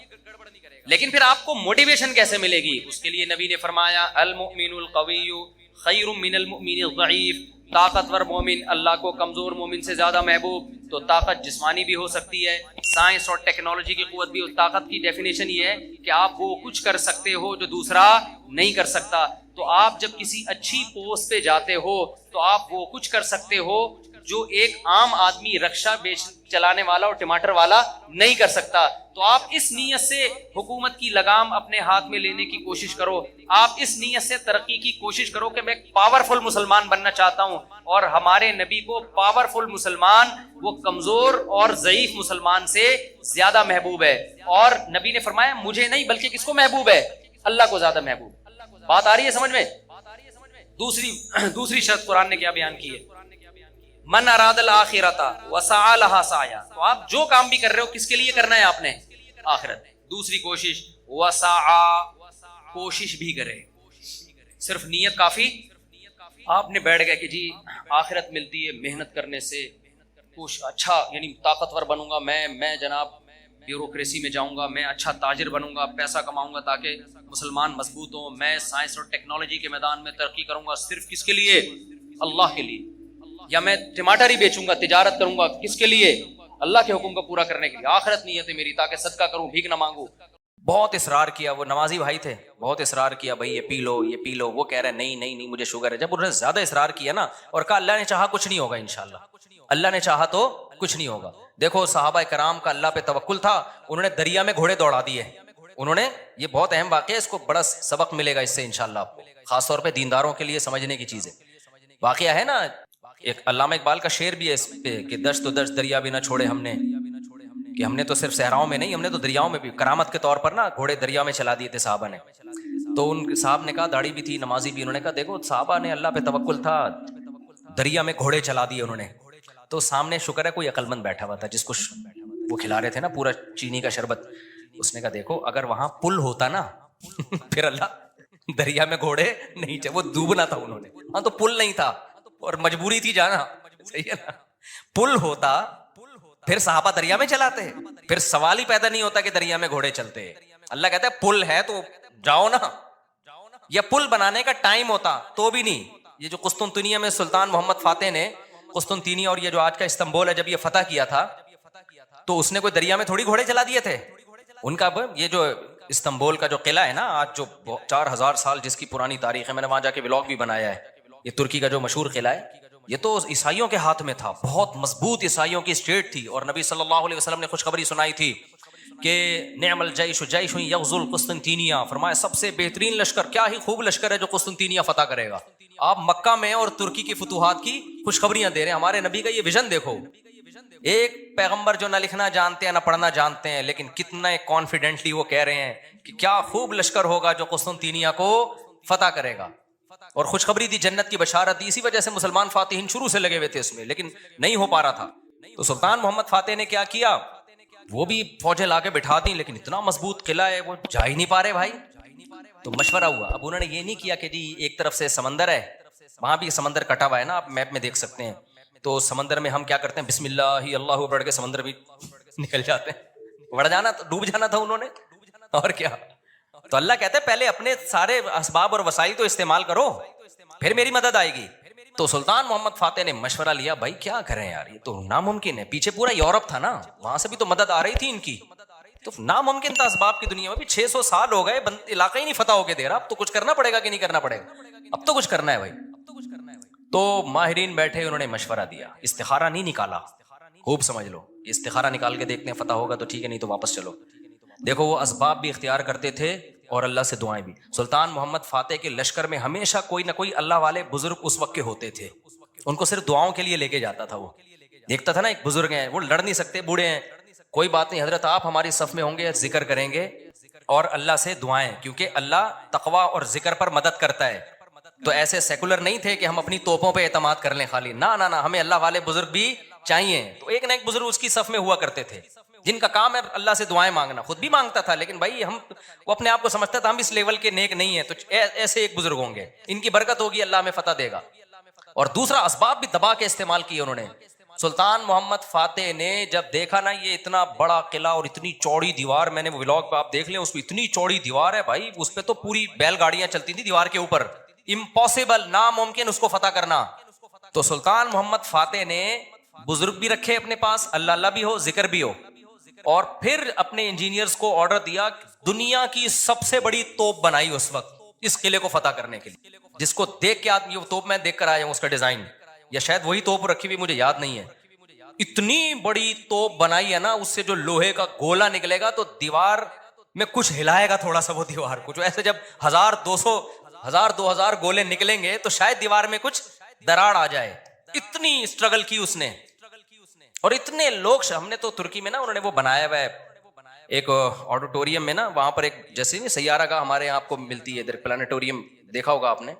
لیکن پھر آپ کو موٹیویشن کیسے ملے گی؟ اس کے لیے نبی نے فرمایا المؤمن القوی خیر من المؤمن الضعیف، طاقتور مومن اللہ کو کمزور مومن سے زیادہ محبوب۔ تو طاقت جسمانی بھی ہو سکتی ہے، سائنس اور ٹیکنالوجی کی قوت بھی۔ طاقت کی ڈیفینیشن یہ ہے کہ آپ وہ کچھ کر سکتے ہو جو دوسرا نہیں کر سکتا۔ تو آپ جب کسی اچھی پوسٹ پہ جاتے ہو تو آپ وہ کچھ کر سکتے ہو جو ایک عام آدمی رکشہ چلانے والا اور ٹماٹر والا نہیں کر سکتا۔ تو آپ اس نیت سے حکومت کی لگام اپنے ہاتھ میں لینے کی کوشش کرو، آپ اس نیت سے ترقی کی کوشش کرو کہ میں پاورفل مسلمان بننا چاہتا ہوں۔ اور ہمارے نبی کو پاورفل مسلمان وہ کمزور اور ضعیف مسلمان سے زیادہ محبوب ہے۔ اور نبی نے فرمایا مجھے نہیں بلکہ کس کو محبوب ہے؟ اللہ کو زیادہ محبوب۔ بات آ رہی ہے سمجھ میں؟ دوسری شرط قرآن نے کیا بیان کی ہے؟ من اراد الآخرۃ وسعی لها سعیا۔ تو آپ جو کام بھی کر رہے ہو کس کے لیے کرنا ہے آپ نے؟ آخرت۔ دوسری کوشش وسعی، کوشش بھی کرے، صرف نیت کافی؟ آپ نے بیٹھ گئے کہ جی آخرت ملتی ہے محنت کرنے سے، کچھ اچھا یعنی طاقتور بنوں گا میں جناب بیوروکریسی میں جاؤں گا، میں اچھا تاجر بنوں گا، پیسہ کماؤں گا تاکہ مسلمان مضبوط ہوں، میں سائنس اور ٹیکنالوجی کے میدان میں ترقی کروں گا، صرف کس کے لیے؟ اللہ کے لیے۔ یا میں ٹماٹر ہی بیچوں گا، تجارت کروں گا، کس کے لیے؟ اللہ کے حکم کو پورا کرنے کے لیے۔ آخرت نیت ہے میری تاکہ صدقہ کروں، بھیک نہ مانگوں۔ بہت اصرار کیا، وہ نمازی بھائی تھے، بہت اصرار کیا بھائی یہ پی لو یہ پی لو، وہ کہہ رہے نہیں مجھے شوگر ہے۔ جب انہوں نے زیادہ اصرار کیا نا اور کہا اللہ نے چاہا کچھ نہیں ہوگا انشاءاللہ، اللہ نے چاہا تو کچھ نہیں ہوگا۔ دیکھو صحابہ کرام کا اللہ پہ توکل تھا، انہوں نے دریا میں گھوڑے دوڑا دیے، انہوں نے، یہ بہت اہم واقعہ ہے، اس کو بڑا سبق ملے گا اس سے انشاءاللہ آپ کو، خاص طور پہ دینداروں کے لیے سمجھنے کی چیز ہے۔ واقعہ ہے نا، ایک علامہ اقبال کا شعر بھی ہے اس پہ کہ دشت و دشت دریا بھی نہ چھوڑے ہم نے، کہ ہم نے تو صرف صحراؤں میں نہیں، ہم نے تو دریاؤں میں بھی کرامت کے طور پر نا گھوڑے دریا میں چلا دیے تھے صحابہ نے۔ تو ان صاحب نے کہا، داڑھی بھی تھی نمازی بھی، انہوں نے کہا دیکھو صحابہ نے اللہ پہ توکل تھا، دریا میں گھوڑے چلا دیے انہوں نے۔ تو سامنے شکر ہے کوئی عقل مند بیٹھا ہوا تھا جس کو وہ کھلا رہے تھے نا پورا چینی کا شربت، اس نے کہا دیکھو اگر وہاں پل ہوتا نا پھر اللہ دریا میں گھوڑے نہیں، وہ ڈوبنا تھا انہوں نے، ہاں تو پل نہیں تھا اور مجبوری تھی جانا، صحیح ہے نا، پل ہوتا پھر صحابہ دریا میں چلاتے، پھر سوال ہی پیدا نہیں ہوتا کہ دریا میں گھوڑے چلتے۔ اللہ کہتا ہے پل ہے تو جاؤ نا، یا پل بنانے کا ٹائم ہوتا تو بھی نہیں۔ یہ جو قسطنطنیہ میں سلطان محمد فاتح نے قسطنطنیہ اور یہ جو آج کا استنبول ہے جب یہ فتح کیا تھا تو اس نے کوئی دریا میں تھوڑی گھوڑے چلا دیے تھے۔ ان کا یہ جو استنبول کا جو قلعہ ہے نا آج جو 4000 سال جس کی پرانی تاریخ ہے، میں نے وہاں جا کے ولاگ بھی بنایا ہے، یہ ترکی کا جو مشہور قلعہ ہے، یہ تو عیسائیوں کے ہاتھ میں تھا، بہت مضبوط عیسائیوں کی اسٹیٹ تھی، اور نبی صلی اللہ علیہ وسلم نے خوشخبری سنائی تھی کہ نعم الجیش جیش یغزو القسطنطینیہ، فرمایا سب سے بہترین لشکر، کیا ہی خوب لشکر ہے جو قسطنطینیہ فتح کرے گا۔ آپ مکہ میں اور ترکی کی فتوحات کی خوشخبریاں دے رہے ہیں، ہمارے نبی کا یہ ویژن دیکھو، ایک پیغمبر جو نہ لکھنا جانتے ہیں نہ پڑھنا جانتے ہیں، لیکن کتنا کانفیڈنٹلی وہ کہہ رہے ہیں کہ کیا خوب لشکر ہوگا جو قسطنطینیہ کو فتح کرے گا، اور خوشخبری دی، جنت کی بشارت دی۔ اسی وجہ سے مسلمان فاتحین شروع سے لگے ہوئے تھے اس میں، لیکن نہیں ہو پا رہا تھا۔ تو سلطان محمد فاتح نے کیا کیا، وہ بھی فوجیں لا کے بٹھا دیں، لیکن اتنا مضبوط قلعہ ہے وہ جا ہی نہیں پا رہے بھائی۔ تو مشورہ ہوا، اب انہوں نے یہ نہیں کیا کہ جی ایک طرف سے سمندر ہے، وہاں بھی سمندر کٹا ہوا ہے نا، آپ میپ میں دیکھ سکتے ہیں، تو سمندر میں ہم کیا کرتے ہیں، بسم اللہ اللہ پڑھ کے سمندر بھی نکل جاتے ہیں، بڑھ جانا ڈوب جانا تھا انہوں نے، اور کیا۔ تو اللہ کہتا ہے پہلے اپنے سارے اسباب اور وسائل تو استعمال کرو، پھر میری مدد آئے گی۔ تو سلطان محمد فاتح نے مشورہ لیا، بھائی کیا کریں یار، یہ تو ناممکن ہے، پیچھے پورا یورپ تھا نا، وہاں سے بھی تو مدد آ رہی تھی ان کی، تو ناممکن تھا اسباب کی دنیا میں بھی 600 سال ہو گئے، علاقہ ہی نہیں فتح ہو کے دے رہا، اب تو کچھ کرنا پڑے گا کہ نہیں کرنا پڑے گا، اب تو کچھ کرنا ہے بھائی۔ تو ماہرین بیٹھے، انہوں نے مشورہ دیا، استخارہ نہیں نکالا، خوب سمجھ لو، استخارہ نکال کے دیکھتے ہیں فتح ہوگا تو ٹھیک ہے، نہیں تو واپس چلو۔ دیکھو وہ اسباب بھی اختیار کرتے تھے اور اللہ سے دعائیں بھی۔ سلطان محمد فاتح کے لشکر میں ہمیشہ کوئی نہ کوئی اللہ والے بزرگ اس وقت کے ہوتے تھے، ان کو صرف دعاؤں کے لیے لے کے جاتا تھا. وہ دیکھتا تھا نا ایک بزرگ ہیں, وہ لڑ نہیں سکتے, بوڑھے ہیں, کوئی بات نہیں حضرت آپ ہماری صف میں ہوں گے, ذکر کریں گے اور اللہ سے دعائیں, کیونکہ اللہ تقوی اور ذکر پر مدد کرتا ہے. تو ایسے سیکولر نہیں تھے کہ ہم اپنی توپوں پہ اعتماد کر لیں خالی, نہ ہمیں اللہ والے بزرگ بھی چاہیے. تو ایک نہ ایک بزرگ اس کی صف میں ہوا کرتے تھے جن کا کام ہے اللہ سے دعائیں مانگنا. خود بھی مانگتا تھا, لیکن بھائی وہ اپنے آپ کو سمجھتا تھا ہم اس لیول کے نیک نہیں ہیں, تو ایسے ایک بزرگ ہوں گے, ان کی برکت ہوگی, اللہ ہمیں فتح دے گا. اور دوسرا اسباب بھی دبا کے استعمال کیے انہوں نے. سلطان محمد فاتح نے جب دیکھا نا یہ اتنا بڑا قلعہ اور اتنی چوڑی دیوار, میں نے وہ ولاگ پہ آپ دیکھ لیں, اس پہ اتنی چوڑی دیوار ہے بھائی, اس پہ تو پوری بیل گاڑیاں چلتی تھی دیوار کے اوپر, امپاسبل, ناممکن اس کو فتح کرنا. تو سلطان محمد فاتح نے بزرگ بھی رکھے اپنے پاس, اللہ اللہ بھی ہو, ذکر بھی ہو, اور پھر اپنے انجینئرز کو آرڈر دیا, دنیا کی سب سے بڑی توپ بنائی اس وقت اس قلعے کو فتح کرنے کے لیے, جس کو دیکھ کے یہ توپ میں دیکھ کر آیا ہوں, اس کا ڈیزائن, یا شاید وہی توپ رکھی ہوئی, مجھے یاد نہیں ہے. اتنی بڑی توپ بنائی ہے نا, اس سے جو لوہے کا گولا نکلے گا تو دیوار میں کچھ ہلائے گا تھوڑا سا, وہ دیوار کو جو ایسے جب 1000-2000 گولے نکلیں گے تو شاید دیوار میں کچھ دراڑ آ جائے. اتنی اسٹرگل کی اس نے, اور اتنے لوگ, ہم نے تو ترکی میں نا انہوں نے وہ بنایا ہوا ہے ایک آڈیٹوریم میں نا, وہاں پر ایک جیسے نہیں سیارہ گاہ ہمارے یہاں آپ کو ملتی ہے ادھر, پلانیٹوریم دیکھا ہوگا آپ نے,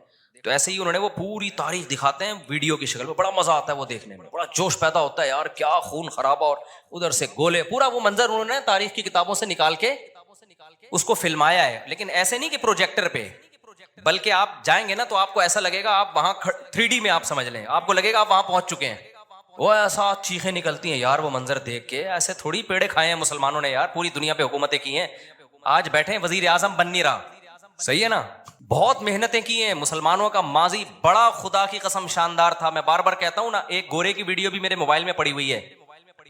تو ایسے ہی انہوں نے وہ پوری تاریخ دکھاتے ہیں ویڈیو کی شکل میں, بڑا مزہ آتا ہے وہ دیکھنے میں, بڑا جوش پیدا ہوتا ہے یار, کیا خون خرابہ, اور ادھر سے گولے, پورا وہ منظر انہوں نے تاریخ کی کتابوں سے نکال کے اس کو فلمایا ہے. لیکن ایسے نہیں کہ پروجیکٹر پہ, بلکہ آپ جائیں گے نا تو آپ کو ایسا لگے گا آپ وہاں 3D میں آپ سمجھ لیں, آپ کو لگے گا آپ وہاں پہنچ چکے ہیں. وہ ایسا چیخیں نکلتی ہیں یار وہ منظر دیکھ کے, ایسے تھوڑی پیڑے کھائے ہیں مسلمانوں نے یار, پوری دنیا پہ حکومتیں کی ہیں, آج بیٹھے ہیں وزیر اعظم بن نہیں رہا, صحیح ہے نا, بہت محنتیں کی ہیں. مسلمانوں کا ماضی بڑا خدا کی قسم شاندار تھا. میں بار بار کہتا ہوں نا, ایک گورے کی ویڈیو بھی میرے موبائل میں پڑی ہوئی ہے,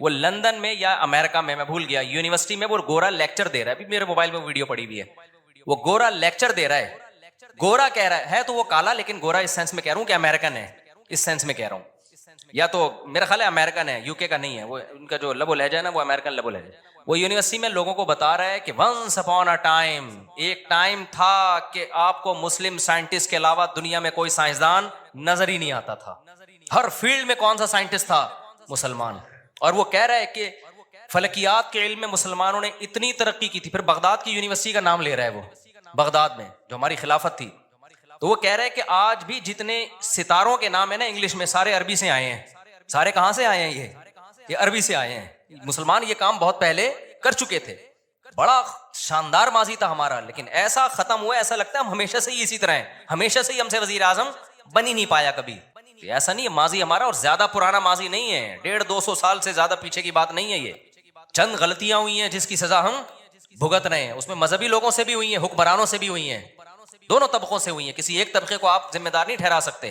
وہ لندن میں یا امریکہ میں بھول گیا, یونیورسٹی میں وہ گورا لیکچر دے رہا ہے, ابھی میرے موبائل میں ویڈیو پڑی ہوئی ہے, وہ گورا لیکچر دے رہا ہے. گورا کہہ رہا ہے تو وہ کالا, لیکن گورا اس سینس میں کہہ رہا ہوں کہ امریکن ہے, اس سینس میں کہہ رہا ہوں, یا تو میرا خیال ہے امریکن ہے, UK کا نہیں ہے, وہ ان کا جو لب و لہجہ ہے نا وہ امریکن لب و لہجہ. وہ یونیورسٹی میں لوگوں کو بتا رہا ہے کہ ونس اپون اے ٹائم, ایک ٹائم تھا کہ آپ کو مسلم سائنٹسٹ کے علاوہ دنیا میں کوئی سائنسدان نظر ہی نہیں آتا تھا, ہر فیلڈ میں کون سا سائنٹسٹ تھا, مسلمان. اور وہ کہہ رہا ہے کہ فلکیات کے علم میں مسلمانوں نے اتنی ترقی کی تھی. پھر بغداد کی یونیورسٹی کا نام لے رہا ہے وہ, بغداد میں جو ہماری خلافت تھی, تو وہ کہہ رہے ہیں کہ آج بھی جتنے ستاروں کے نام ہے نا انگلش میں, سارے عربی سے آئے ہیں. سارے کہاں سے آئے ہیں, یہ عربی سے آئے ہیں. مسلمان یہ کام بہت پہلے کر چکے تھے, بڑا شاندار ماضی تھا ہمارا, لیکن ایسا ختم ہوا, ایسا لگتا ہے ہم ہمیشہ سے ہی اسی طرح ہیں, ہمیشہ سے ہی ہم سے وزیر اعظم بن ہی نہیں پایا کبھی. ایسا نہیں ہے, ماضی ہمارا اور زیادہ پرانا ماضی نہیں ہے, 150-200 سال سے زیادہ پیچھے کی بات نہیں ہے. یہ چند غلطیاں ہوئی ہیں جس کی سزا ہم بھگت رہے ہیں, اس میں مذہبی لوگوں سے بھی ہوئی ہیں, حکمرانوں سے بھی ہوئی ہیں, دونوں طبقوں سے ہوئی ہیں, کسی ایک طبقے کو آپ ذمہ دار نہیں ٹھہرا سکتے.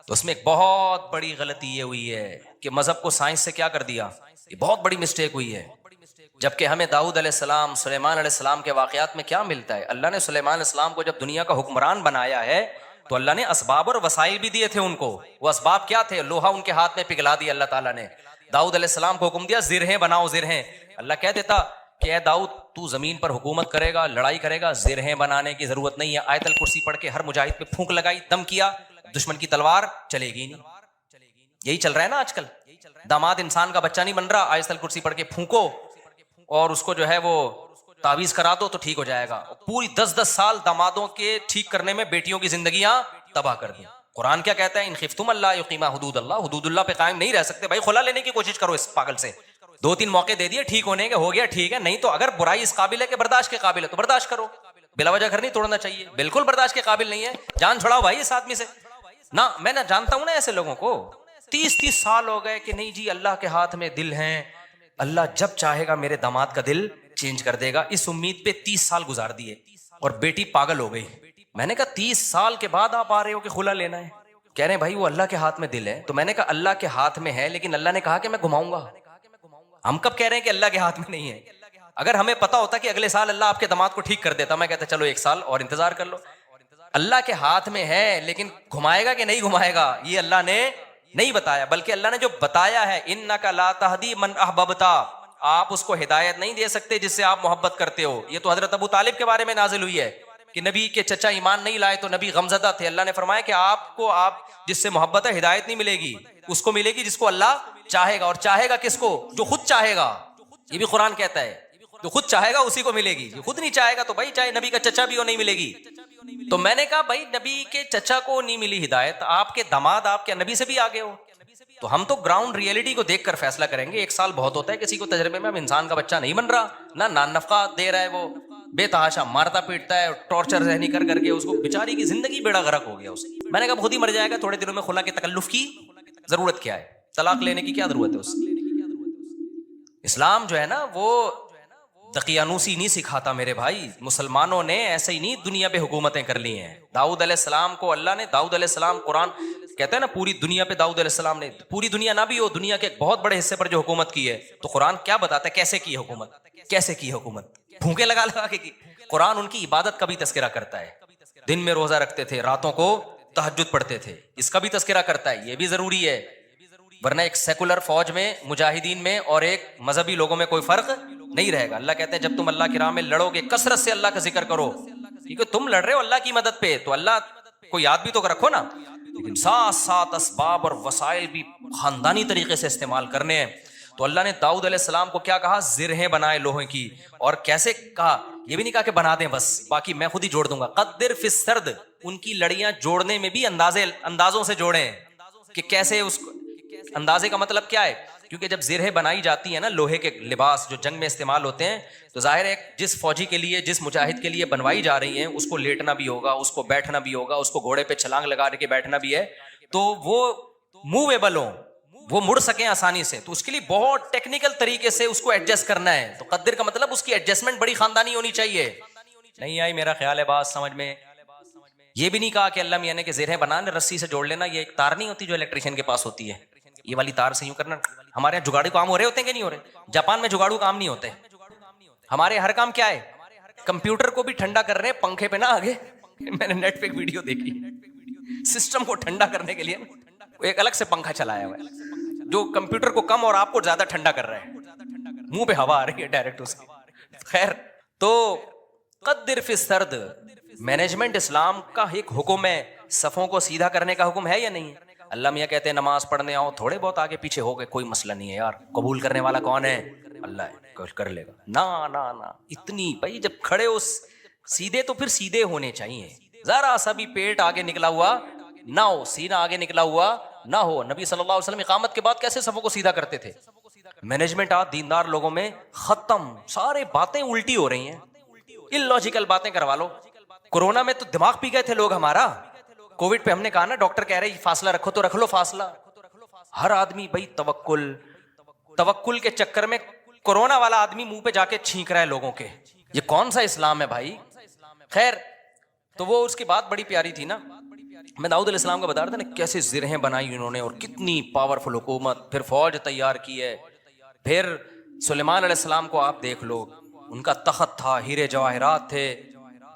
تو اس میں ایک بہت بڑی غلطی یہ ہوئی ہے کہ مذہب کو سائنس سے کیا کر دیا, یہ بہت بڑی مسٹیک ہوئی ہے. جبکہ ہمیں داؤد علیہ السلام, سلیمان علیہ السلام کے واقعات میں کیا ملتا ہے, اللہ نے سلیمان علیہ السلام کو جب دنیا کا حکمران بنایا ہے تو اللہ نے اسباب اور وسائل بھی دیے تھے ان کو. وہ اسباب کیا تھے, لوہا ان کے ہاتھ میں پگھلا دیا اللہ تعالیٰ نے. داؤد علیہ السلام کو حکم دیا زرہیں بناؤ, زرہیں. اللہ کہہ دیتا کہ اے داؤد تو زمین پر حکومت کرے گا, لڑائی کرے گا, زرہیں بنانے کی ضرورت نہیں ہے. آیت الکرسی پڑھ کے ہر مجاہد پہ پھونک لگائی, دم کیا, دشمن کی تلوار چلے گی نہیں. یہی چل رہا ہے نا آج کل, داماد انسان کا بچہ نہیں بن رہا, آیت الکرسی پڑھ کے پھونکو اور اس کو جو ہے وہ تعویذ کرا دو تو ٹھیک ہو جائے گا. پوری 10-10 سال دامادوں کے ٹھیک کرنے میں بیٹیوں کی زندگیاں تباہ کر دی. قرآن کیا کہتا ہے, ان خفتم اللہ یقیما حدود اللہ, حدود اللہ پہ قائم نہیں رہ سکتے بھائی, خلا لینے کی کوشش کرو اس پاگل سے. 2-3 موقع دے دیے ٹھیک ہونے کے, ہو گیا ٹھیک ہے, نہیں تو اگر برائی اس قابل ہے کہ برداشت کے قابل ہے تو برداشت کرو, بلا وجہ گھر نہیں توڑنا چاہیے. بالکل برداشت کے قابل نہیں ہے, جان چھڑاؤ بھائی اس آدمی سے. نہ میں نہ جانتا ہوں نا ایسے لوگوں کو, 30 سال ہو گئے کہ نہیں جی اللہ کے ہاتھ میں دل ہیں, اللہ جب چاہے گا میرے داماد کا دل چینج کر دے گا. اس امید پہ 30 سال گزار دیے اور بیٹی پاگل ہو گئی. میں نے کہا 30 سال کے بعد آپ آ رہے ہو کہ خلا لینا ہے, کہہ رہے ہیں بھائی وہ اللہ کے ہاتھ میں دل ہے. تو میں نے کہا اللہ کے ہاتھ میں ہے, لیکن اللہ نے کہا کہ میں گھماؤں گا. ہم کب کہہ رہے ہیں کہ اللہ کے ہاتھ میں نہیں ہے؟ اگر ہمیں پتا ہوتا کہ اگلے سال اللہ آپ کے داماد کو ٹھیک کر دیتا, میں کہتا چلو 1 سال اور انتظار کر لو. اللہ کے ہاتھ میں ہے, لیکن گھمائے گا کہ نہیں گھمائے گا یہ اللہ نے نہیں بتایا, بلکہ اللہ نے جو بتایا ہے انک لا تہدی من احببتا, آپ اس کو ہدایت نہیں دے سکتے جس سے آپ محبت کرتے ہو. یہ تو حضرت ابو طالب کے بارے میں نازل ہوئی ہے کہ کہ نبی کے چچا ایمان نہیں لائے تو نبی غمزدہ تھے. اللہ نے فرمایا کہ آپ جس سے محبت ہے ہدایت نہیں ملے گی, اس کو ملے گی جس کو اللہ چاہے گا. اور چاہے گا کس کو؟ جو خود چاہے گا. یہ بھی قرآن کہتا ہے جو خود چاہے گا اسی کو ملے گی, جو خود نہیں چاہے گا تو بھائی چاہے نبی کا چچا بھی ہو نہیں ملے گی. تو میں نے کہا بھائی نبی کے چچا کو نہیں ملی ہدایت, آپ کے داماد آپ کے نبی سے بھی آگے ہو. تو ہم تو گراؤنڈ ریئلٹی کو دیکھ کر فیصلہ کریں گے. ایک سال بہت ہوتا ہے کسی کو تجربے میں, اب انسان کا بچہ نہیں بن رہا, نہ نفقہ دے رہا ہے, وہ بے تحاشا مارتا پیٹتا ہے, ٹارچر ذہنی کر کر کے اس کو بیچاری کی زندگی بیڑا غرق ہو گیا. میں نے کہا خود ہی مر جائے گا, تھوڑے دنوں میں خلا کے تکلف کی ضرورت کیا ہے, طلاق لینے کی کیا ضرورت ہے اس. اسلام جو ہے نا وہ دقیانوسی نہیں سکھاتا میرے بھائی. مسلمانوں نے ایسے ہی نہیں دنیا پہ حکومتیں کر لی ہیں. داؤد علیہ السلام کو اللہ نے, داؤد علیہ السلام, قرآن کہتا ہے نا پوری دنیا پہ داؤد علیہ السلام نے, پوری دنیا نہ بھی ہو, دنیا کے ایک بہت بڑے حصے پر جو حکومت کی ہے, تو قرآن کیا بتاتا ہے کیسے کی حکومت, کیسے کی حکومت, بھونکے لگا لگا کے کی. قرآن ان کی عبادت کا بھی تذکرہ کرتا ہے, دن میں روزہ رکھتے تھے, راتوں کو تہجد پڑھتے تھے, اس کا بھی تذکرہ کرتا ہے. یہ بھی ضروری ہے, ورنہ ایک سیکولر فوج میں, مجاہدین میں اور ایک مذہبی لوگوں میں کوئی فرق نہیں رہے گا. اللہ کہتے ہیں جب تم اللہ کی راہ میں لڑو گے کثرت سے اللہ کا ذکر کرو, کیونکہ تم لڑ رہے ہو اللہ کی مدد پہ, تو اللہ کو یاد بھی تو رکھو نا. لیکن ساتھ ساتھ اسباب اور وسائل بھی خاندانی طریقے سے استعمال کرنے ہیں. تو اللہ نے داؤد علیہ السلام کو کیا کہا, زرہیں بنائے لوہے کی. اور کیسے کہا, یہ بھی نہیں کہا کہ بنا دیں بس باقی میں خود ہی جوڑ دوں گا. قدر فی السرد, ان کی لڑیاں جوڑنے میں بھی اندازوں سے جوڑیں کہ کیسے اس کو. اندازے کا مطلب کیا ہے, کیونکہ جب زرہیں بنائی جاتی ہیں نا, لوہے کے لباس جو جنگ میں استعمال ہوتے ہیں, تو ظاہر ہے جس فوجی کے لیے, جس مجاہد کے لیے بنوائی جا رہی ہیں, اس کو لیٹنا بھی ہوگا, اس کو بیٹھنا بھی ہوگا, اس کو گھوڑے پہ چھلانگ لگا کے بیٹھنا بھی ہے, تو وہ موویبل ہوں, وہ مڑ سکیں آسانی سے. تو اس کے لیے بہت ٹیکنیکل طریقے سے اس کو ایڈجسٹ کرنا ہے. تو قدر کا مطلب اس کی ایڈجسٹمنٹ بڑی خاندانی ہونی چاہیے. نہیں آئی میرا خیال ہے بات سمجھ میں. یہ بھی نہیں کہا کہ اللہ میاں نے کہ زرہیں بنانے رسی سے جوڑ لینا, یہ ایک تار نہیں ہوتی جو الیکٹریشین کے پاس ہوتی ہے, یہ والی تار سے یوں کرنا. ہمارے یہاں جگاڑو کام ہو رہے ہوتے ہیں کہ نہیں ہو رہے؟ جاپان میں جگاڑو کام نہیں ہوتے. ہمارے ہر کام کیا ہے, کمپیوٹر کو بھی ٹھنڈا کر رہے ہیں پنکھے پہ نہ آگے. میں نے نیٹ پہ ایک ویڈیو دیکھی, سسٹم کو ٹھنڈا کرنے کے لیے ایک الگ سے پنکھا چلایا ہوا ہے جو کمپیوٹر کو کم اور آپ کو زیادہ ٹھنڈا کر رہا ہے, منہ پہ ہوا آ رہی ہے ڈائریکٹ اس کی. خیر, تو قدر فی السرد, مینجمنٹ اسلام کا ایک حکم ہے. صفوں کو سیدھا کرنے کا حکم ہے یا نہیں ہے؟ اللہ میاں کہتے ہیں نماز پڑھنے آؤ, تھوڑے بہت آگے پیچھے ہو گئے کوئی مسئلہ نہیں ہے یار, قبول کرنے والا کون ہے؟ اللہ ہے, کر لے گا. نا اتنی بھائی جب کھڑے ہو سیدھے تو پھر سیدھے ہونے چاہیے. ذرا سا بھی پیٹ آگے نکلا ہوا نہ ہو, سینہ آگے نکلا ہوا نہ ہو. نبی صلی اللہ علیہ وسلم اقامت کے بعد کیسے صفوں کو سیدھا کرتے تھے. مینجمنٹ آج دیندار لوگوں میں ختم, سارے باتیں الٹی ہو رہی ہیں, اللاجیکل باتیں کروا لو. کورونا میں تو دماغ پی گئے تھے لوگ ہمارا. کووڈ پہ ہم نے کہا نا, ڈاکٹر کہہ رہے فاصلہ رکھو تو رکھ لو فاصلہ. ہر آدمی بھائی توکل کے چکر میں کورونا والا آدمی منہ پہ جا کے چھینک رہا ہے لوگوں کے. یہ کون سا اسلام ہے بھائی؟ خیر, تو وہ اس کی بات بڑی پیاری تھی نا. میں داؤد علیہ السلام کا بتا رہا تھا نا کیسے زرہیں بنائی انہوں نے, اور کتنی پاورفل حکومت, پھر فوج تیار کی ہے. پھر سلیمان علیہ السلام کو آپ دیکھ لو, ان کا تخت تھا, ہیرے جواہرات تھے,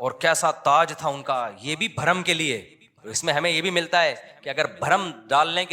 اور کیسا تاج تھا ان کا. یہ بھی بھرم کے لیے. اس میں ہمیں یہ بھی ملتا ہے کہ اگر بھرم ڈالنے کے